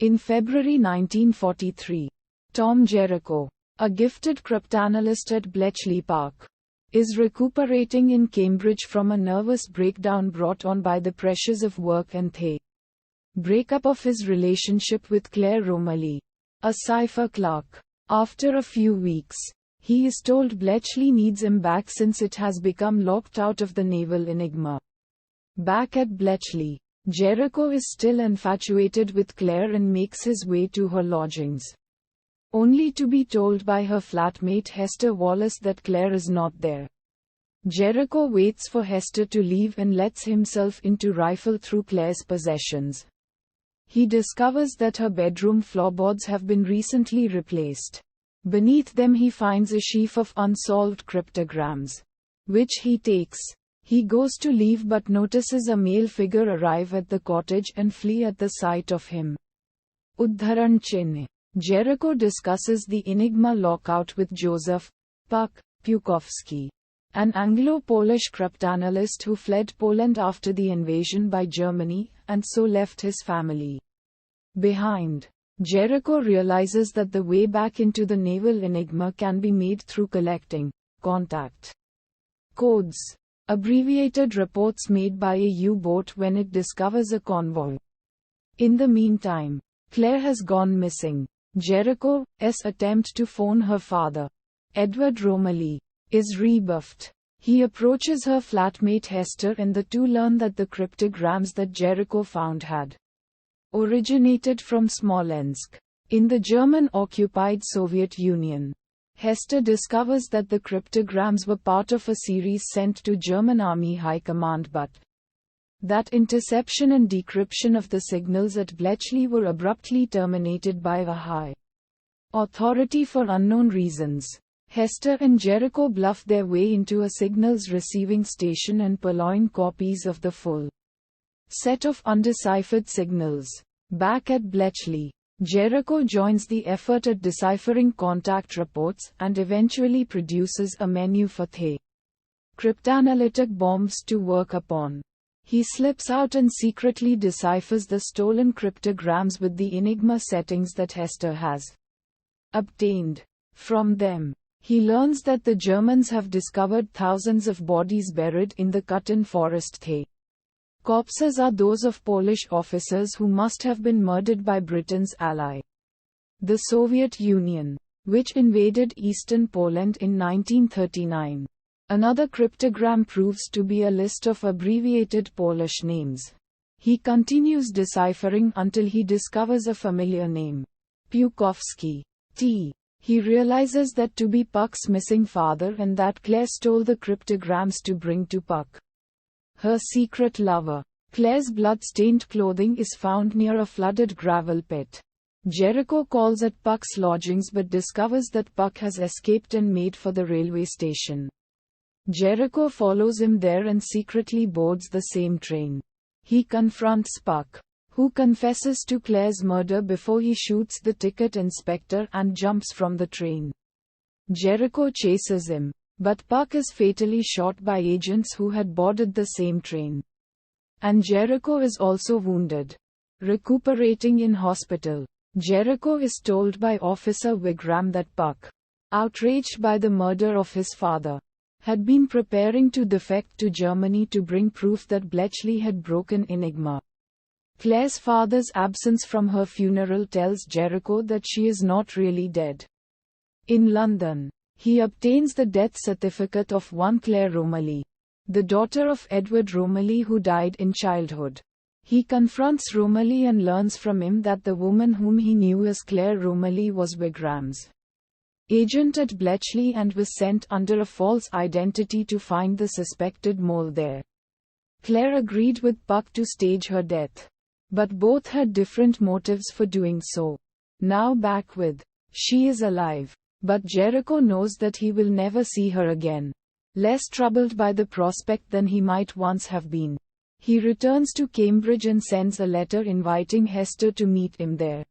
In February 1943, Tom Jericho, a gifted cryptanalyst at Bletchley Park, is recuperating in Cambridge from a nervous breakdown brought on by the pressures of work and the breakup of his relationship with Claire Romilly, a cipher clerk. After a few weeks, he is told Bletchley needs him back since it has become locked out of the naval Enigma. Back at Bletchley, Jericho is still infatuated with Claire and makes his way to her lodgings, only to be told by her flatmate Hester Wallace that Claire is not there. Jericho waits for Hester to leave and lets himself in to rifle through Claire's possessions. He discovers that her bedroom floorboards have been recently replaced. Beneath them he finds a sheaf of unsolved cryptograms, which he takes. He goes to leave but notices a male figure arrive at the cottage and flee at the sight of him. Uddharan Chinn. Jericho discusses the Enigma lockout with Joseph Puck Pukowski, an Anglo-Polish cryptanalyst who fled Poland after the invasion by Germany, and so left his family behind. Jericho realizes that the way back into the naval Enigma can be made through collecting contact codes, abbreviated reports made by a U-boat when it discovers a convoy. In the meantime, Claire has gone missing. Jericho's attempt to phone her father, Edward Romilly, is rebuffed. He approaches her flatmate Hester and the two learn that the cryptograms that Jericho found had originated from Smolensk, in the German-occupied Soviet Union. Hester discovers that the cryptograms were part of a series sent to German Army High Command but that interception and decryption of the signals at Bletchley were abruptly terminated by a high authority for unknown reasons. Hester and Jericho bluff their way into a signals receiving station and purloin copies of the full set of undeciphered signals. Back at Bletchley, Jericho joins the effort at deciphering contact reports and eventually produces a menu for the cryptanalytic bombs to work upon. He slips out and secretly deciphers the stolen cryptograms with the Enigma settings that Hester has obtained from them. He learns that the Germans have discovered thousands of bodies buried in the cut-in forest. The corpses are those of Polish officers who must have been murdered by Britain's ally, the Soviet Union, which invaded eastern Poland in 1939. Another cryptogram proves to be a list of abbreviated Polish names. He continues deciphering until he discovers a familiar name, Pukowski. He realizes that to be Puck's missing father and that Claire stole the cryptograms to bring to Puck her secret lover. Claire's blood-stained clothing is found near a flooded gravel pit. Jericho calls at Puck's lodgings but discovers that Puck has escaped and made for the railway station. Jericho follows him there and secretly boards the same train. He confronts Puck, who confesses to Claire's murder before he shoots the ticket inspector and jumps from the train. Jericho chases him, but Puck is fatally shot by agents who had boarded the same train. And Jericho is also wounded. Recuperating in hospital, Jericho is told by Officer Wigram that Puck, outraged by the murder of his father, had been preparing to defect to Germany to bring proof that Bletchley had broken Enigma. Claire's father's absence from her funeral tells Jericho that she is not really dead. In London, he obtains the death certificate of one Claire Romilly, the daughter of Edward Romilly who died in childhood. He confronts Romilly and learns from him that the woman whom he knew as Claire Romilly was Wigram's agent at Bletchley and was sent under a false identity to find the suspected mole there. Claire agreed with Puck to stage her death, but both had different motives for doing so. Now back with, she is alive, but Jericho knows that he will never see her again. Less troubled by the prospect than he might once have been, he returns to Cambridge and sends a letter inviting Hester to meet him there.